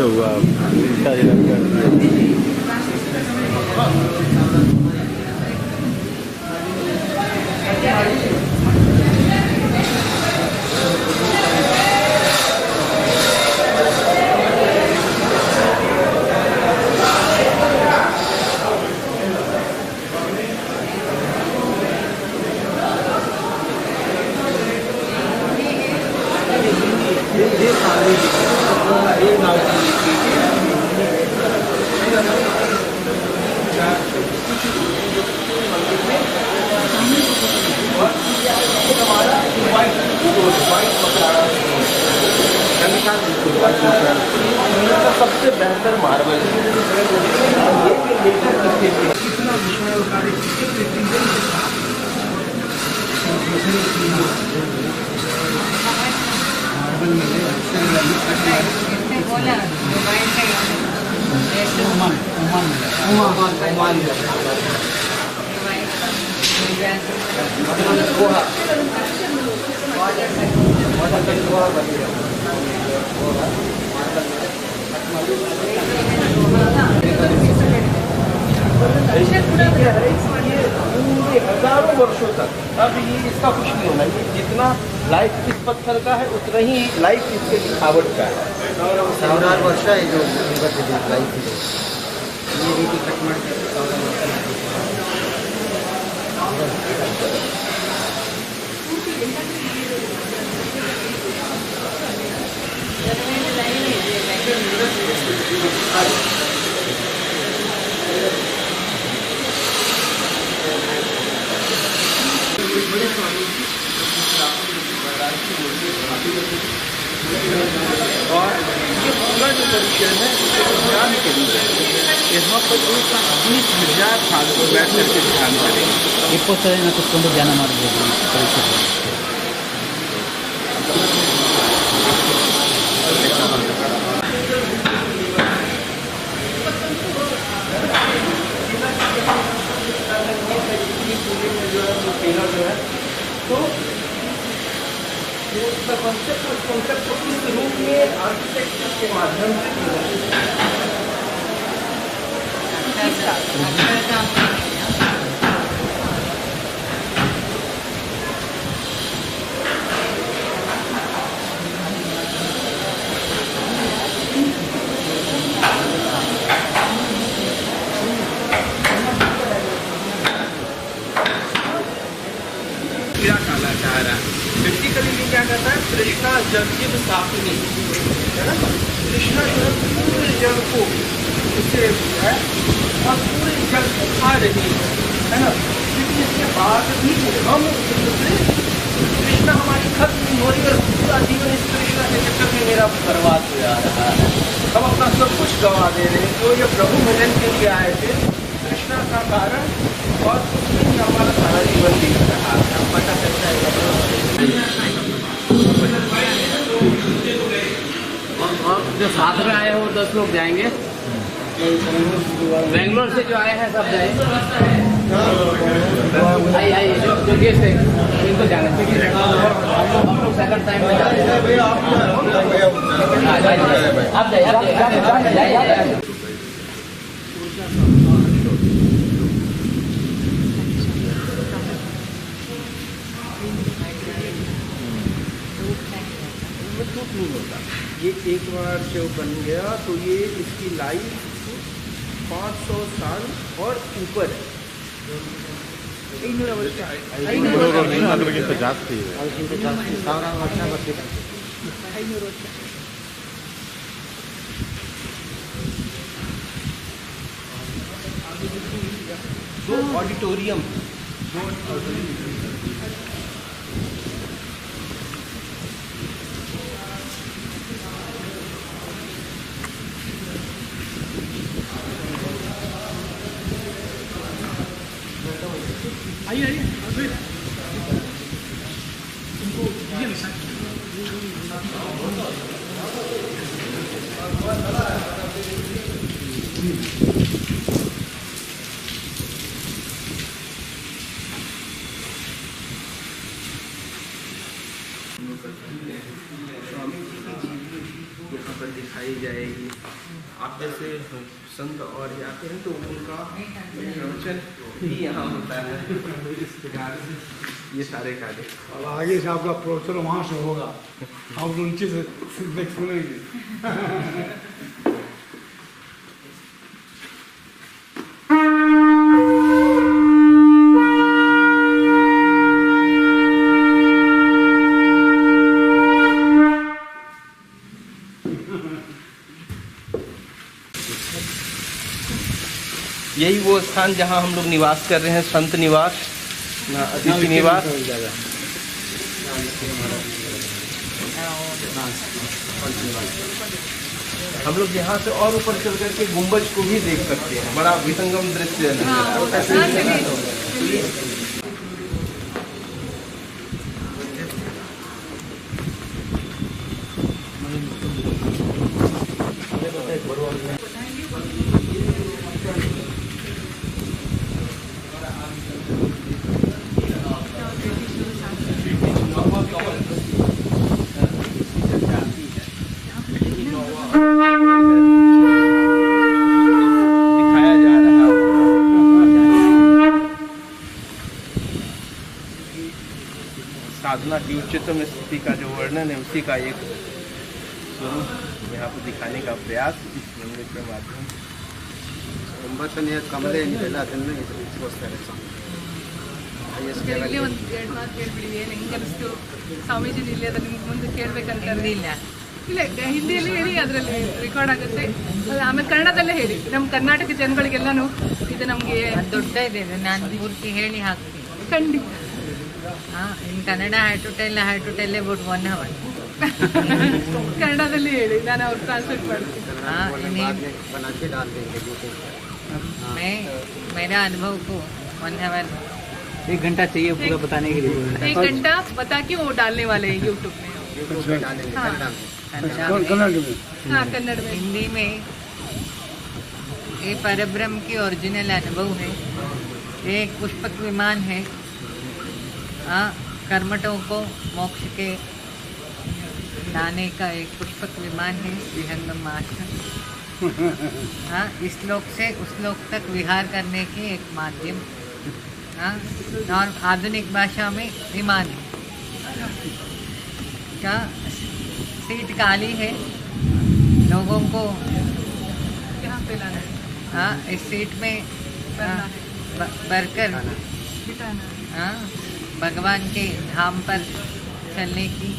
हुआ सारी सबसे बेहतर मार्बल हजारों वर्षों तक अब ये इसका कुछ नहीं होना। ये जितना लाइफ इस पत्थर का है उतना ही लाइफ इसके लिखावट का है। 100 वर्ष है जो लाइफ ये रीति कट ಮಾಡ್ತಾರೆ और ये पूरा जो परिसर है ध्यान के लिए यहाँ पर 120,000 साल को बैठ करके ध्यान करेंगे। 20 ಜನ ಕುತ್ಕೊಂಡು ಧ್ಯಾನ ಮಾಡಬಹುದು ಪರಿಸರ। तो उसका कॉन्सेप्ट इस रूप में आर्किटेक्चर के माध्यम से बेसिकली ये क्या करता है, कृष्णा जल जीव सापिनी है ना। कृष्णा जो है पूरे जल को उससे है और पूरे जल को खा रही है ना। लेकिन इसके बाद भी हम कृष्णा हमारी खत्म नहीं हो रही और पूरा जीवन इस कृष्णा के चक्कर में मेरा बर्बाद हो जा रहा है। हम अपना सब कुछ गंवा दे रहे हैं। जो ये प्रभु भजन के लिए आए थे कृष्णा का कारण और उसमें ही हमारा सारा जीवन बीत रहा है। हम पता चलता है और जो साथ में आए हो 10 लोग जाएंगे। बेंगलोर से जो आए हैं सब जाएंगे। आइए जो गेस्ट है इनको जाना चाहिए। हम लोग सेकंड टाइम में जाते हैं। आप जाइए। नहीं होता। ये एक बार जो बन गया तो ये इसकी लाइफ 500 साल और ऊपर है। ಜಾಸ್ತಿ ಇದೆ। दो ऑडिटोरियम आइए आइए यहाँ पर दिखाई जाएगी। आप जैसे संत और ये आते हैं तो उनका प्रवचन भी यहाँ होता है, ये सारे कार्य। और आगे से आपका प्रवचन वहाँ से होगा, आप उनसे सुनेंगे। यही वो स्थान जहाँ हम लोग निवास कर रहे हैं, संत निवास, अतिथि निवास। हम लोग यहाँ से और ऊपर चल करके गुम्बज को भी देख सकते हैं, बड़ा विहंगम दृश्य है। साधना की उच्चतम स्थिति का जो वर्णन है उसी का एक स्वरूप यहाँ पर दिखाने का प्रयास इस मंदिर के माध्यम से। ಕಮಲೆ ಏನಿದೆಲ್ಲ ಅದನ್ನು ಇಟ್ಕೋಸ್ತಾರೆ ಇಲ್ಲೇ ಒಂದು 2 ಮಾತು ಕೇಳ್ಬಿಡಿ. ಏನು ಹೆಂಗೆ ಅನಿಸ್ತು ಸ್ವಾಮೀಜಿ ಇಲ್ಲಿ ಅದನ್ನು ನಿಮ್ಗೆ ಮುಂದೆ ಕೇಳಬೇಕಂತ ಇಲ್ಲ ಹಿಂದಿಯಲ್ಲಿ ಹೇಳಿ, ಅದರಲ್ಲಿ ರೆಕಾರ್ಡ್ ಆಗುತ್ತೆ. ಆಮೇಲೆ ಕನ್ನಡದಲ್ಲೇ ಹೇಳಿ, ನಮ್ಮ ಕರ್ನಾಟಕ ಜನಗಳಿಗೆಲ್ಲನೂ ಇದು ನಮಗೆ ದೊಡ್ಡ ಇದೆ. ನಾನು ಪೂರ್ತಿ ಹೇಳಿ ಹಾಕ್ತೀನಿ ಖಂಡಿತ. In Kannada have to tell about 1 hour. ಕನ್ನಡದಲ್ಲಿ ಹೇಳಿ, ನಾನು ಅವ್ರು ಟ್ರಾನ್ಸ್ಲೇಟ್ ಮಾಡ್ತೀನಿ. मेरा अनुभव को 1 hour 1 घंटा चाहिए पूरा बताने के लिए। 1 घंटा बता के वो डालने वाले हैं यूट्यूब में। हाँ, कन्नड़ में, हिंदी में। ये परब्रह्म की ओरिजिनल अनुभव है। ये एक पुष्पक विमान है। कर्मठों को मोक्ष के लाने का एक पुष्पक विमान है विहंगम आश्रम। इस लोक से उस लोक तक विहार करने की एक माध्यम, और आधुनिक भाषा में विमान है। क्या सीट काली है, लोगों को यहाँ पे लाना है, इस सीट में बिठाना भरकर है। भगवान के धाम पर चलने की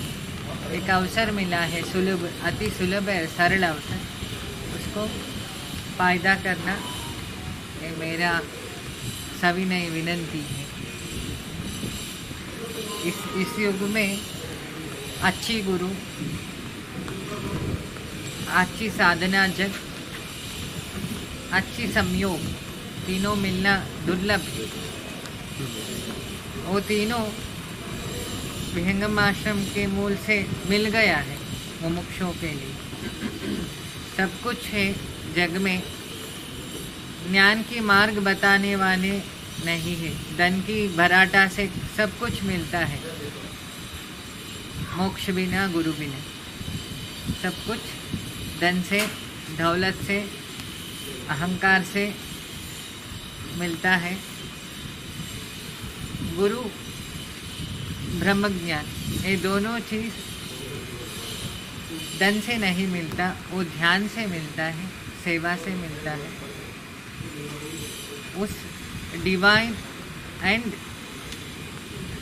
एक अवसर मिला है। सुलभ, अति सुलभ है, सरल अवसर। उसको फायदा करना ये मेरा सविनय विनंती है। इस युग में अच्छी गुरु, अच्छी साधना जग, अच्छी संयोग, तीनों मिलना दुर्लभ है। वो तीनों विहंगम आश्रम के मूल से मिल गया है मुमुक्षुओं के लिए। सब कुछ है जग में, ज्ञान की मार्ग बताने वाले नहीं है। धन की भराटा से सब कुछ मिलता है, मोक्ष बिना गुरु बिना। सब कुछ धन से, दौलत से, अहंकार से मिलता है। गुरु, ब्रह्म ज्ञान, ये दोनों चीज़ धन से नहीं मिलता, वो ध्यान से मिलता है, सेवा से मिलता है। उस डिवाइन एंड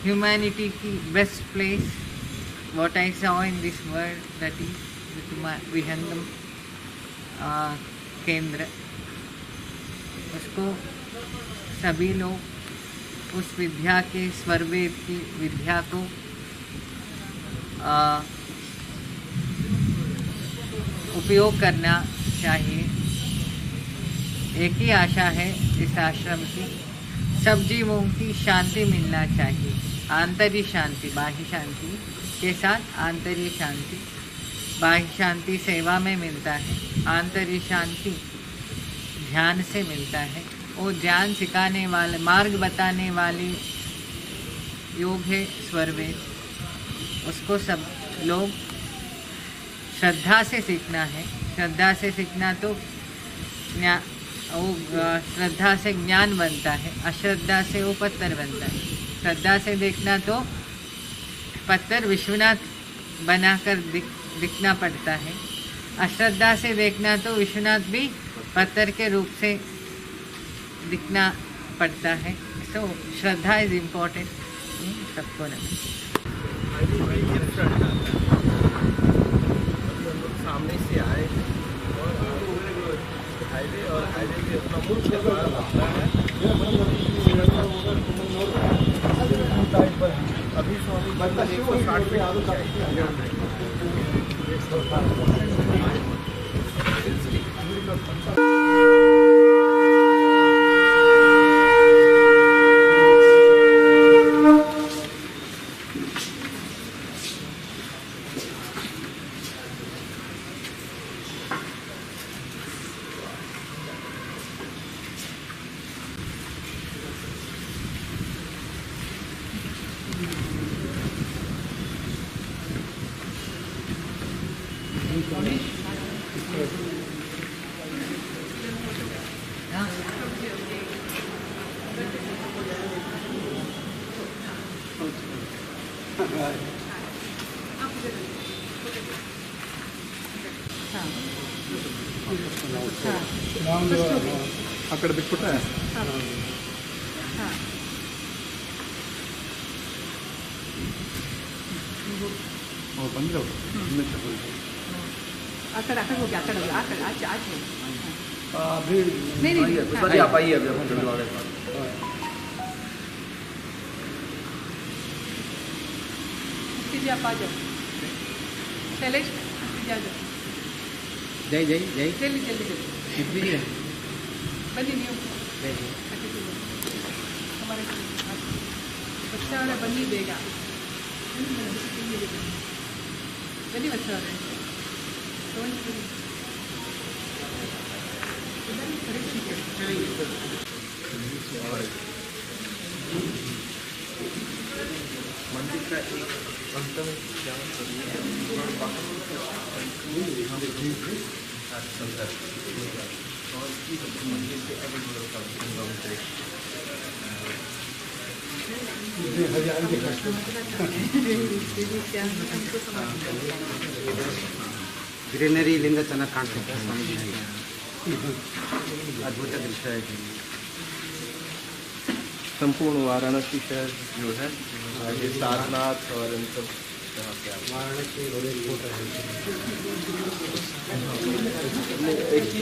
ह्यूमैनिटी की best place what I saw in this world, that is विहंगम केंद्र। उसको सभी लोग उस विद्या के, स्वरवेद की विद्या को उपयोग करना चाहिए। एक ही आशा है इस आश्रम की, सब जीवों की शांति मिलना चाहिए। आंतरिक शांति, बाह्य शांति के साथ आंतरिक शांति। बाह्य शांति सेवा में मिलता है, आंतरिक शांति ध्यान से मिलता है। वो ध्यान सिखाने वाले, मार्ग बताने वाले योग है स्वरवेद। उसको सब लोग श्रद्धा से सीखना है। श्रद्धा से सीखना तो श्रद्धा से ज्ञान बनता है, अश्रद्धा से वो पत्थर बनता है। श्रद्धा से देखना तो पत्थर विश्वनाथ बनाकर दिखना पड़ता है। अश्रद्धा से देखना तो विश्वनाथ भी पत्थर के रूप से दिखना पड़ता है। तो श्रद्धा इज इम्पोर्टेंट सबको ना। सामने से आए और हाईवे के अपना मुख्य द्वार लगता है। अभी स्वामी 160 फीट అక్కడ బిట్టుకుంటా పందిలో अकड़ अकड़ हो गया अकड़ हो गया अकड़ आज आज भीड़ नहीं नहीं अभी आप आइए, अभी हम जल्दी वाले पास। कीजिए आप आ जाओ शैलेश कीजिए आ जाओ जय जय जय जल्दी जल्दी जल्दी कितनी है बनी नहीं हो जय जय हमारे बच्चा वाला बनी देगा बनी बच्चा वाला मंदिर का एक अंत में ध्यान ಗ್ರೀನರಿ ಇಲ್ಲಿಂದ ಚೆನ್ನಾಗಿ ಕಾಣಿಸುತ್ತೆ ಸ್ವಾಮೀಜಿ. अद्भुत दृश्य है। संपूर्ण वाराणसी शहर जो है ये सारनाथ और इन सब यहाँ पे वाराणसी बड़े फोटो है। एक ही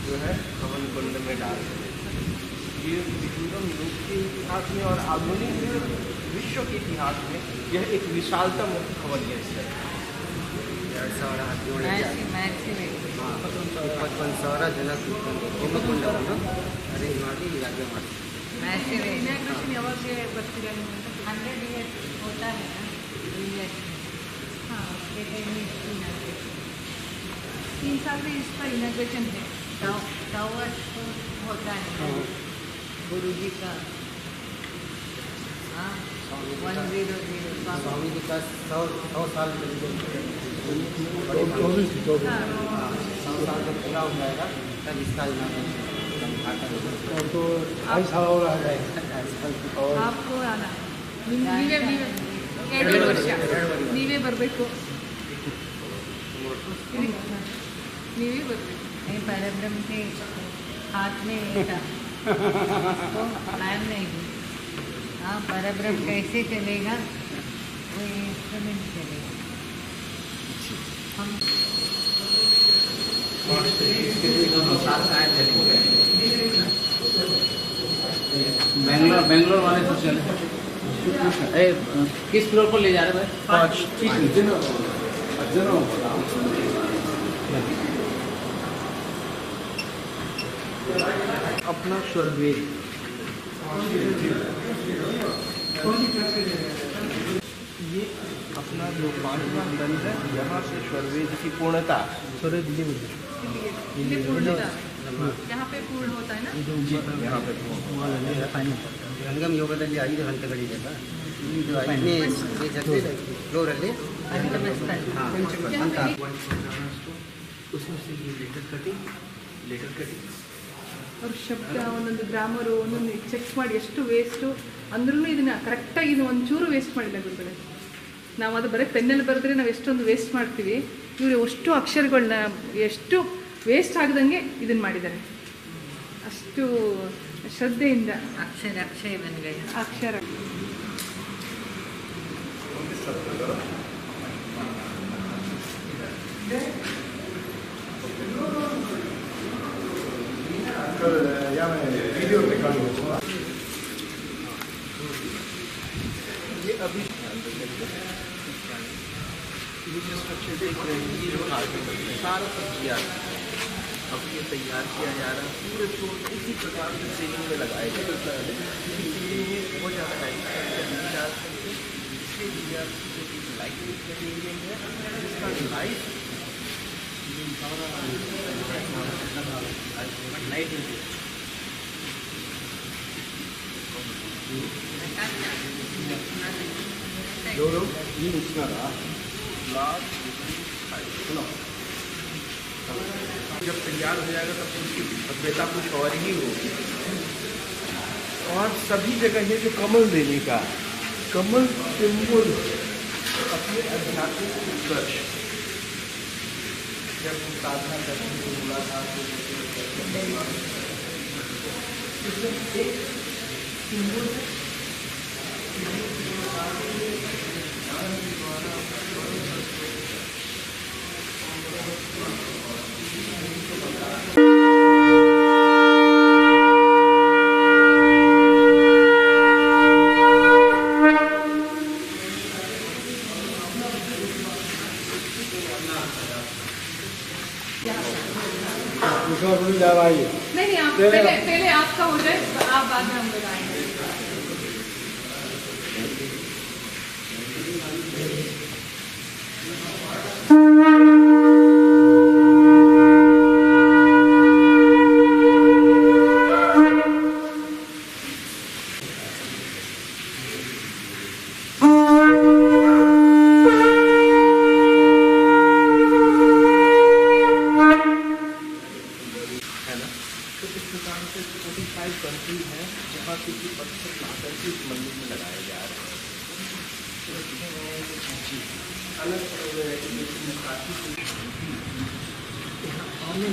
जो है हवन कुंड में डाल ये विष्णुदम युग के इतिहास में और आधुनिक विश्व के इतिहास में यह एक विशालतम हवन है। 21,000 ಜನ ಹೋಮಕುಂಡವನ್ನು ಅರೇಂಜ್ ಮಾಡಿ ಯಾಜ್ಞ ಮಾಡ್ತಾರೆ. ಇನಾಗ್ರೇಷನ್ ಯಾವಾಗ ಬರ್ತೀರಾ ನೀವು? 100 years होता है ना हाँ 3 साल में इसका इनाग्रेशन है। टावर होता है गुरु जी का 100 स्वामी जी का 100 साल में 24 100 साल जब पूरा हो जाएगा तब इसका तो 2.5 साल और आ जाएगा. आपको आना ನೀವೇ ನೀವೇ 2 ವರ್ಷ ನೀವೇ ಬರಬೇಕು ನೀವೇ ಬರಬೇಕು नहीं परब्रह्म के हाथ में था तो प्लान नहीं है हाँ परब्रह्म कैसे चलेगा वो इंस्ट्रूमेंट चलेगा हम बेंगलोर वाले तो चले किस फ्लोर पर ले जा रहे भाई? अपना स्वर्गवेद ये अपना जो 5वां बंद है यहाँ से स्वरवेद की पूर्णता ಇಲ್ಲಿ ಪೂರ್ಣತಾ यहाँ पे पूर्ण होता है ना यहाँ पे ಗಂಗಂ ಯೋಗದಲ್ಲಿ 5 ಹಂತಗಳಿದೆಯಲ್ಲ ಇದು 5ನೇ ಫ್ಲೋರಲ್ಲಿ ಹಂತ उसमें से ये लेटर कटिंग ಅವ್ರ ಶಬ್ದ ಒಂದೊಂದು ಗ್ರಾಮರು ಒಂದೊಂದು ಚೆಕ್ ಮಾಡಿ ಎಷ್ಟು ವೇಸ್ಟು ಅಂದ್ರೂ ಇದನ್ನ ಕರೆಕ್ಟಾಗಿ ಇದು ಒಂಚೂರು ವೇಸ್ಟ್ ಮಾಡಿಲ್ಲ ಗುರುಗಳೇ. ನಾವು ಅದು ಬರೀ ಪೆನ್ನಲ್ಲಿ ಬರೆದ್ರೆ ನಾವು ಎಷ್ಟೊಂದು ವೇಸ್ಟ್ ಮಾಡ್ತೀವಿ, ಇವರು ಅಷ್ಟು ಅಕ್ಷರಗಳನ್ನ ಎಷ್ಟು ವೇಸ್ಟ್ ಆಗದಂಗೆ ಇದನ್ನು ಮಾಡಿದ್ದಾರೆ. ಅಷ್ಟು ಶ್ರದ್ಧೆಯಿಂದ अक्षय अक्षय बन गए. ಅಕ್ಷರ वीडियो रिकॉर्ड हुआ ये अभी ये जो स्ट्रक्चर देख रहे हैं ये जो सारा सब्जियाँ अब ये तैयार किया जा रहा है पूरे फ्लोर इसी प्रकार से सीलिंग में लगाए गए सीलिंग में बहुत ज़्यादा लाइट लगी हुई है जिसका लाइट जब तैयार हो जाएगा तब उसकी भव्यता कुछ और ही होगी. और सभी जगह ये जो कमल देने का कमल सिंबल अपने आध्यात्मिक उत्कर्ष जब हम साधना करने को मुलाकात एक सिंबल नहीं आप पहले आपका हो जाए, आप बाद में हम लोग आएंगे.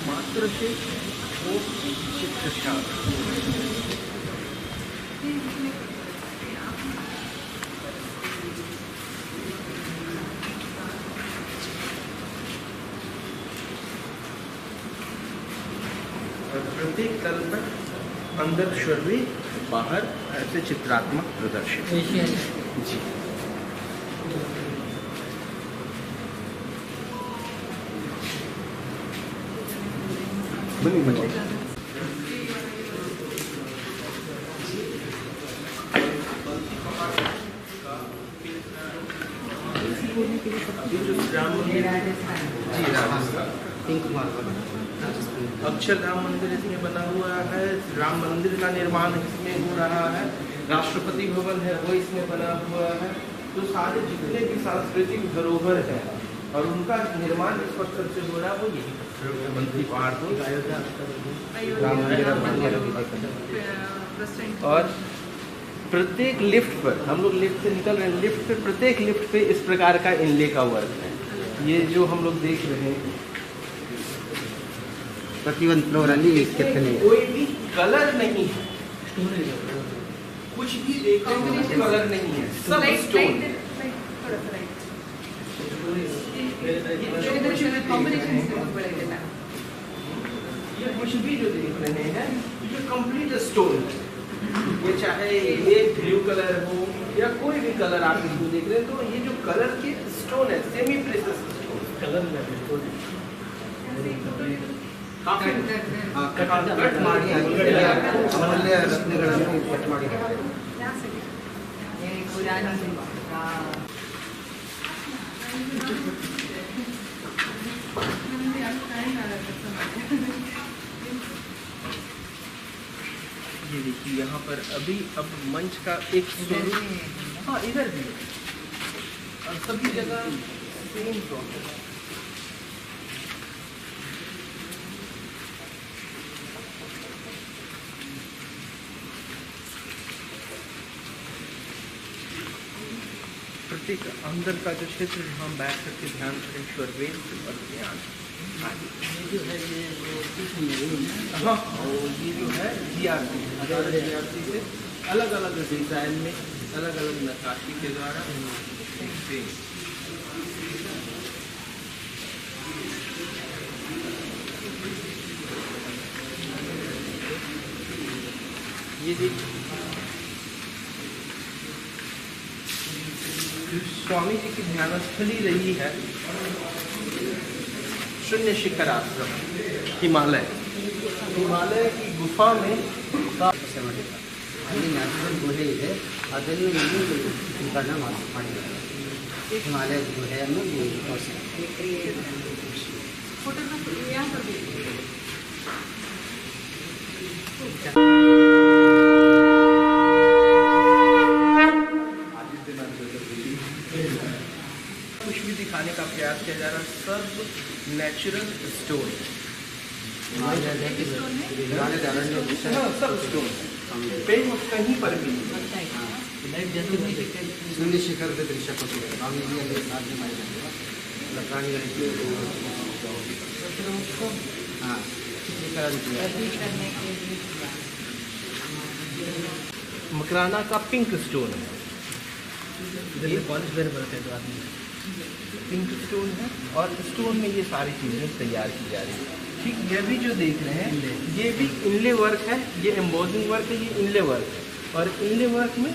मात्र से वो शिक्षा प्रत्येक तल पर अंदर स्वरवी बाहर ऐसे चित्रात्मक प्रदर्शित जी. बनी बनी राम मंदिर जी राजस्थान पिंक मार्बल अक्षर राम मंदिर इसमें बना हुआ है. राम मंदिर का निर्माण इसमें हो रहा है. राष्ट्रपति भवन है वो इसमें बना हुआ है. तो सारे जितने भी सांस्कृतिक धरोहर है और उनका निर्माण इस पत्थर से हो रहा है वो यही मंत्री पहाड़ को राम मंदिर और प्रत्येक लिफ्ट पर हम लोग लिफ्ट से निकल रहे हैं. लिफ्ट पे प्रत्येक लिफ्ट पे इस प्रकार का इनले का वर्क है. ये जो हम लोग देख रहे हैं प्रतिबंध फ्लोरली कोई भी कलर नहीं है, कुछ भी देखो कलर नहीं है, सब स्टोन. ये कुछ भी जो देख रहे हैं ये कंप्लीट स्टोन है. ये चाहे ये ब्लू कलर हो या कोई भी कलर आप इसको देख रहे हैं तो ये जो कलर के स्टोन है सेमी प्रेशियस स्टोन कलर काफी कट ಮಾಡಿ ಅಮೂಲ್ಯ ರತ್ನಗಳನ್ನು ಕಟ್ ಮಾಡಿದ್ದಾರೆ. पुरानी ये देखिए यहाँ पर अभी अब मंच का एक स्वरूप, हाँ इधर भी है और सभी जगह सेम प्रोसेस। प्रत्येक अंदर का जो क्षेत्र जहाँ हम बैठ करके ध्यान करें ईश्वर और ध्यान। हाँ जो है ये हाँ और ये जो है GRC से अलग अलग डिजाइन में अलग अलग नक्काशी के द्वारा ये देखिए स्वामी जी की ध्यानस्थली रही है शून्य शिखर आश्रम हिमालय की गुफा में ಅಲ್ಲಿ ನ್ಯಾಚುರಲ್ ಗುಹೆ ಇದೆ, ಅದನ್ನು ಇಲ್ಲಿ ಚಿತ್ರೀಕರಣ ಮಾಡಿದ್ದಾರೆ. ಹಿಮಾಲಯದ ಗುಹೆಯನ್ನು ತೋರಿಸಿದ್ದಾರೆ. कुछ भी दिखाने का प्रयास किया जा रहा है, सब नेचुरल स्टोन, सब स्टोन पेन कहीं पर भी ಶೂನ್ಯ ಶಿಖರದ ದೃಶ್ಯ ಕೊಟ್ಟಿದ್ದಾರೆ. ಸ್ವಾಮೀಜಿಯಲ್ಲಿ ಸಾಧನೆ ಮಾಡಿದ್ದಾರೆ. ಪ್ರಾಣಿಗಳಿಗೆ ಹಾಂ ಚಿತ್ರೀಕರಣ मकराना का पिंक स्टोन है, पिंक स्टोन है और स्टोन में ये सारी चीज़ें तैयार की जा रही है। ठीक, ये भी जो देख रहे हैं ये भी इनले वर्क है, ये एम्बोजिंग वर्क है, ये इनले वर्क है। और इनले वर्क में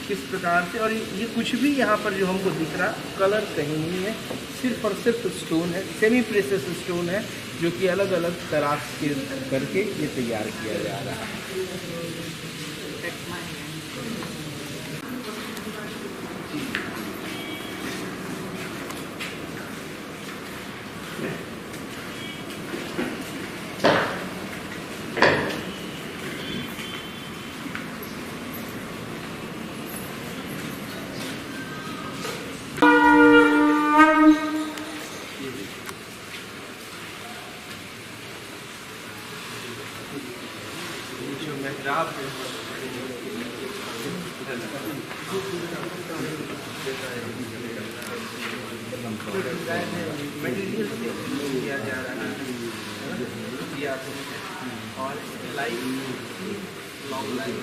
किस प्रकार से, और ये कुछ भी यहाँ पर जो हमको दिख रहा कलर कहीं नहीं है, सिर्फ और सिर्फ स्टोन है, सेमी प्रेसियस स्टोन है जो कि अलग अलग तराश के करके ये तैयार किया जा रहा है। जो मेहराब है मटेरियल से किया जा रहा है और लाइट लॉन्ग लाइट,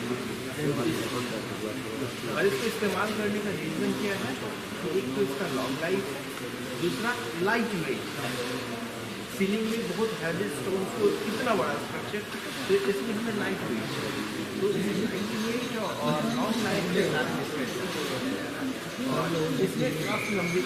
और इसको इस्तेमाल करने का रीज़न क्या है कि एक तो इसका लॉन्ग लाइट है, दूसरा लाइट वेट। सीलिंग में बहुत हैवी स्टोन्स को इतना बड़ा स्ट्रक्चर, तो इसमें हमें लाइट वेट है, तो इसमें और लॉन्ग लाइट के साथ और इसमें काफ़ी लंबी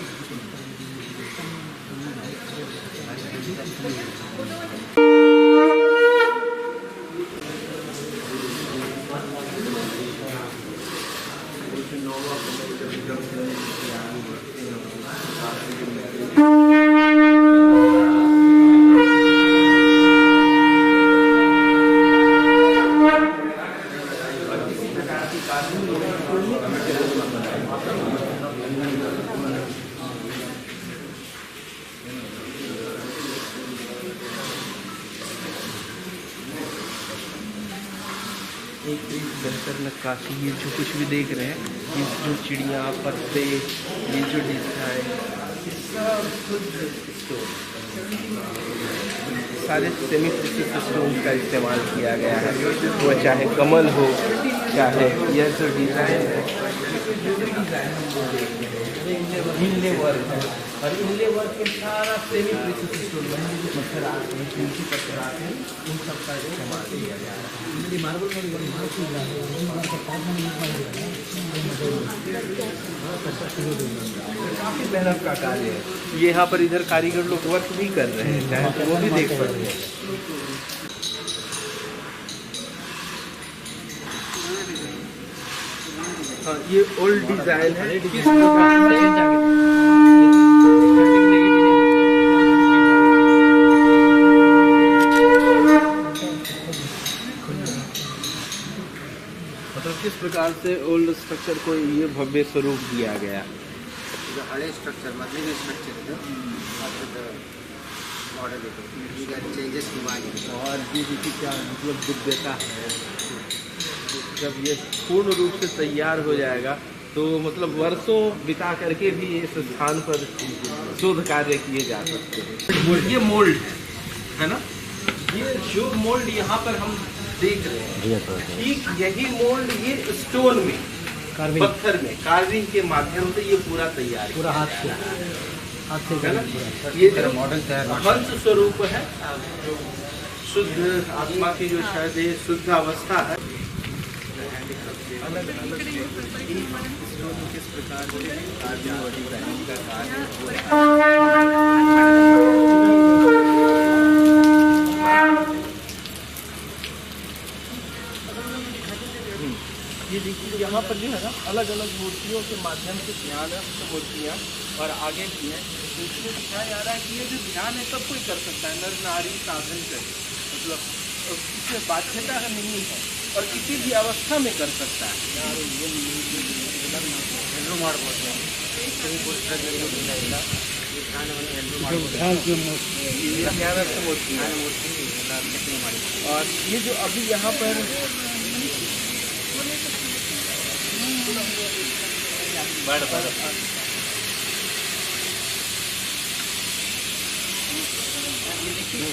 एक बेहतर नक्काशी। ये जो कुछ भी देख रहे हैं, ये जो चिड़िया, पत्ते, ये जो डिजाइन, ये सब खुद स्टोन, सारे सेमी प्रेसियस स्टोन का इस्तेमाल किया गया है। वो चाहे कमल हो, चाहे यह जो डिज़ाइन है, जो भी डिज़ाइन हम लोग देख रहे हैं इनले वर्क है, और इनले वर्क के सारा सेमी प्रेसियस स्टोन जो पत्थर आते हैं, कीमती पत्थर आते हैं, उन सब का इस्तेमाल किया जा रहा है। काफ़ी मेहनत का कार्य है ये। यहाँ पर इधर कारीगर लोग वर्क भी कर रहे हैं, चाहे तो वो भी देख सकते हैं। हाँ, ये ओल्ड डिजाइन है, किस प्रकार से प्रकार से ओल्ड स्ट्रक्चर को ये भव्य स्वरूप दिया गया। ಇದು ಹಳೆ ಸ್ಟ್ರಕ್ಚರ್, ಮೊದಲಿನ ಸ್ಟ್ರಕ್ಚರ್ ಇದು, ಅದರದ್ದು ಮಾಡೆಲ್ ಇದು. ಈಗ ಚೇಂಜಸ್ ತುಂಬ ಆಗಿದೆ. और ये देखिए क्या मतलब दिव्यता है। जब ये पूर्ण रूप से तैयार हो जाएगा तो मतलब वर्षों बिता करके भी इस स्थान पर शोध कार्य किए जा सकते हैं। ये मोल्ड है ना, ये जो मोल्ड यहाँ पर हम देख रहे हैं, ठीक यही मोल्ड ये स्टोन में, पत्थर में कार्विंग के माध्यम से ये पूरा तैयार है। पूरा हाथ से है ना? ये जो मॉडल तैयार हंस स्वरूप है, जो शुद्ध आत्मा की जो शायद ये शुद्ध अवस्था है, अलग अलग किस प्रकार से कार्य और डिजाइनिंग का कार्य हो रहा है। ये देखिए यहाँ पर जो है ना अलग अलग मूर्तियों के माध्यम से ध्यान है, मूर्तियाँ और आगे भी है, तो इसमें दिखाया जा रहा है कि ये जो ध्यान है सब कोई कर सकता है, नर नारी साधन कर, मतलब इसमें बाध्यता नहीं है और किसी भी अवस्था में कर सकता है। ಎಲ್ಲರೂ ಮಾಡ್ಬೋದು. ಈ ಪುಸ್ತಕದಲ್ಲಿ ಇಲ್ಲ ಇಲ್ಲ, ಈ ಧ್ಯಾನವನ್ನು ಎಲ್ಲರೂ ಮಾಡ್ಬೋದು. ये ध्यान मूर्ति है, ಮೂರ್ತಿ ಎಲ್ಲ ಕೆತ್ತನೆ ಮಾಡಿ. और ये जो अभी यहाँ पर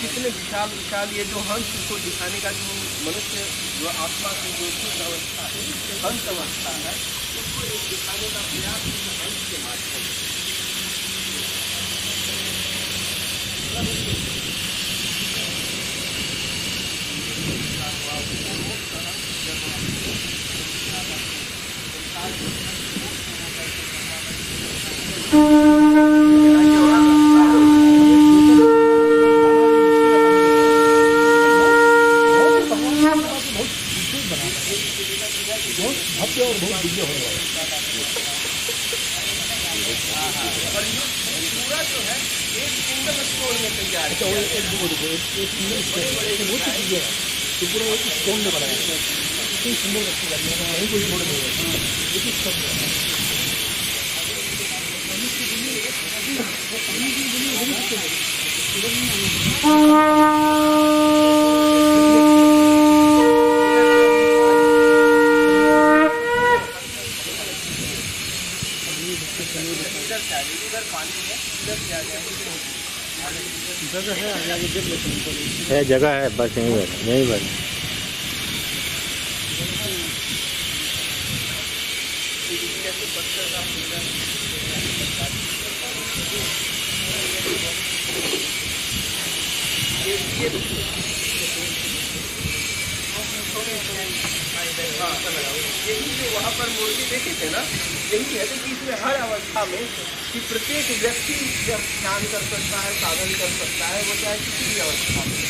कितने विशाल विशाल ये जो हंस को दिखाने का जो मनुष्य जो आत्मा की जो शुद्ध अवस्था है, हंस अवस्था है, उसको एक दिखाने का प्रयास हंस के माध्यम से। पूरा जो है एक सिंगल स्टोन में तैयार किया है। पूरा एक स्टोन में बनाया है, इतनी सुंदर वस्तु लगी है, कहीं कोई मोड़ नहीं है, एक ही स्टोन में। है जगह है, बस यहीं बस। यही जो वहाँ पर मूर्ति देखे थे ना, यही है कि इसमें हर अवस्था में कि प्रत्येक व्यक्ति जब ध्यान कर सकता है, साधन कर सकता है, वो चाहे किसी भी अवस्था में।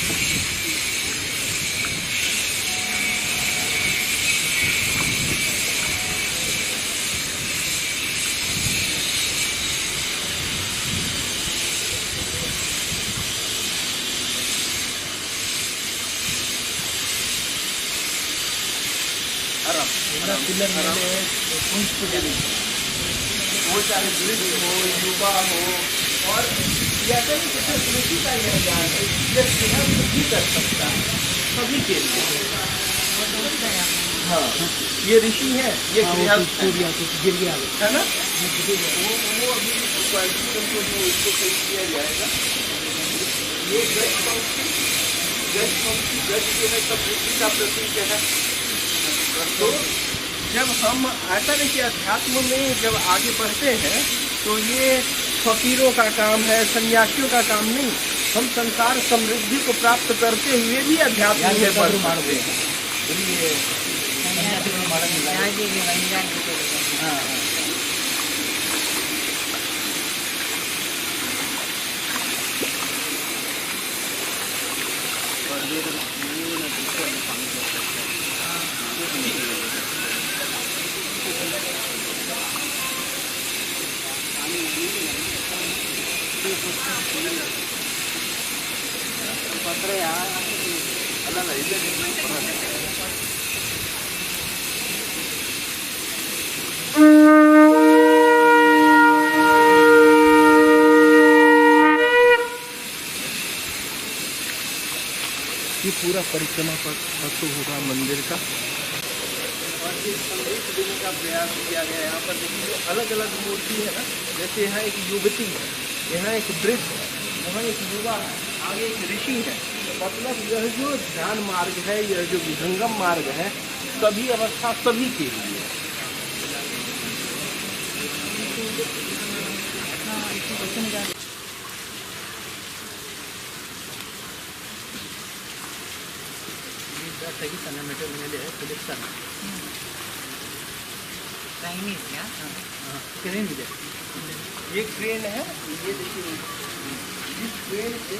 वो चाहे वृद्ध हो, युवा हो, और जैसे कि कृषि का यह ज्ञान है, यह गृहस्थ भी कर सकता है सभी के लिए। हाँ, ये ऋषि है, ये गृहस्थ है ना, वो अभी क्वालिफिकेशन को जो इसको सही किया जाएगा। ये गज पंक्ति जो है सब ऋषि का प्रतीक है। तो जब हम ऐसा नहीं कि अध्यात्म में जब आगे बढ़ते हैं तो ये फकीरों का काम है, सन्यासियों का काम नहीं। हम संसार समृद्धि को प्राप्त करते हुए भी अध्यात्म में बढ़ पाते हैं। ये पूरा परिक्रमा पथ होगा मंदिर का। और ये संदेश देने का प्रयास किया गया है। यहाँ पर देखिए अलग अलग मूर्ति है ना, जैसे यहाँ एक युवती है, यहाँ एक वृद्ध है, वहाँ एक युवा है, आगे एक ऋषि है। मतलब यह जो ध्यान मार्ग है, यह जो विहंगम मार्ग है, सभी अवस्था सभी के लिए। चाइनीज क्या? ये ट्रेन है, ये देखिए इस ट्रेन से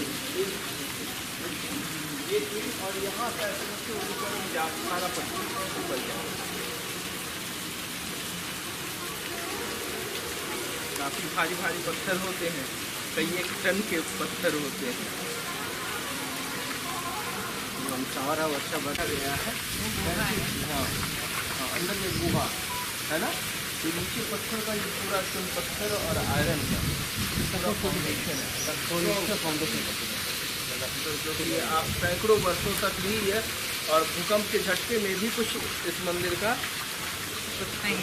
ये ट्रेन और यहाँ का सबसे ऊपर में जा सारा पत्थर ऊपर जाए। काफी भारी भारी पत्थर होते हैं, कई 1 टन के पत्थर होते हैं। सारा वर्षा बढ़ा गया है। हाँ, अंदर में गुहा है ना, तो नीचे पत्थर का ये पूरा चुन पत्थर और आयरन का फाउंडेशन है। तो ये आप सैकड़ों वर्षों तक भी है, और भूकंप के झटके में भी कुछ इस मंदिर का कुछ नहीं।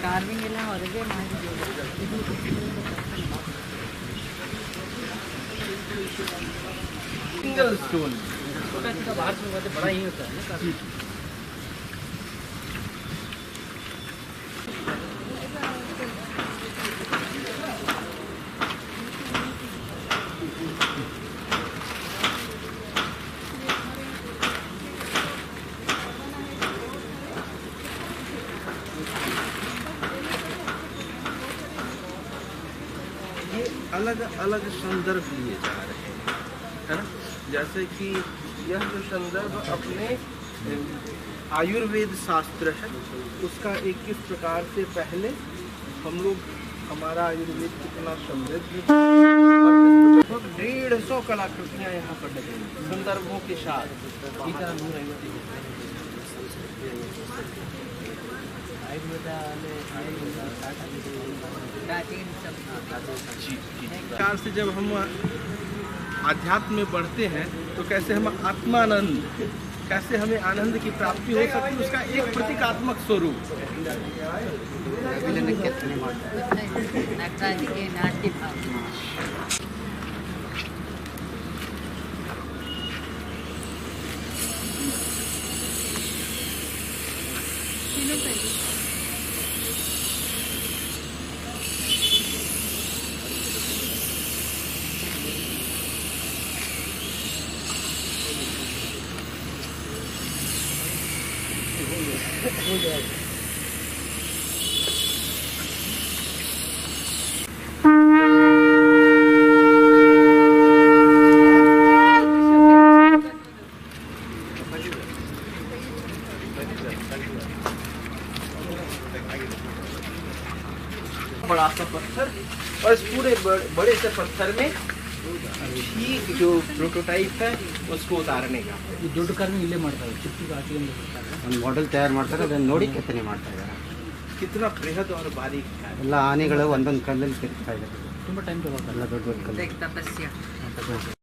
ಕಾರ್ವಿಂಗ್ ಎಲ್ಲ ಹೊರಗೆ सिंगल स्टोन बाहर से बड़ा ही होता है ना काफी। अलग अलग संदर्भ लिए जा रहे हैं, है ना। जैसे कि यह जो संदर्भ अपने आयुर्वेद शास्त्र है, उसका एक किस प्रकार से पहले हम लोग, हमारा आयुर्वेद कितना समृद्ध, 150 कलाकृतियाँ यहाँ पर लगी संदर्भों के साथ। प्रकार से जब हम आध्यात्म में बढ़ते हैं तो कैसे हम आत्मानंद, कैसे हमें आनंद की प्राप्ति हो सकती है, उसका एक प्रतीकात्मक स्वरूप। नटराज के नाट्य भाव हो जाएगा। बड़ा सा पत्थर, और इस पूरे बड़े से पत्थर में ठीक जो प्रोटोटाइप है उसको उतारने का ದೊಡ್ಡ ಕಾರ್ವಿಂಗ್ ಇಲ್ಲೇ ಮಾಡ್ತಾರೆ, ಚಿಕ್ಕ ಹಾಕಿ ಒಂದು ಮಾಡೆಲ್ ತಯಾರು ಮಾಡ್ತಾರೆ, ಅದನ್ನು ನೋಡಿ ಕೆತ್ತನೆ ಮಾಡ್ತಾ ಇದ್ದಾರೆ. कितना बृहद और बारीक है। ಎಲ್ಲ ಆನೆಗಳು ಒಂದೊಂದು ಕಲ್ಲಲ್ಲಿ ಕೆತ್ತಾ ಇದ್ದಾರೆ. ತುಂಬ ಟೈಮ್ ತಗೋತಾರೆ. ಎಲ್ಲ ದೊಡ್ಡ ದೊಡ್ಡ ಕಲ್ಲು. तपस्या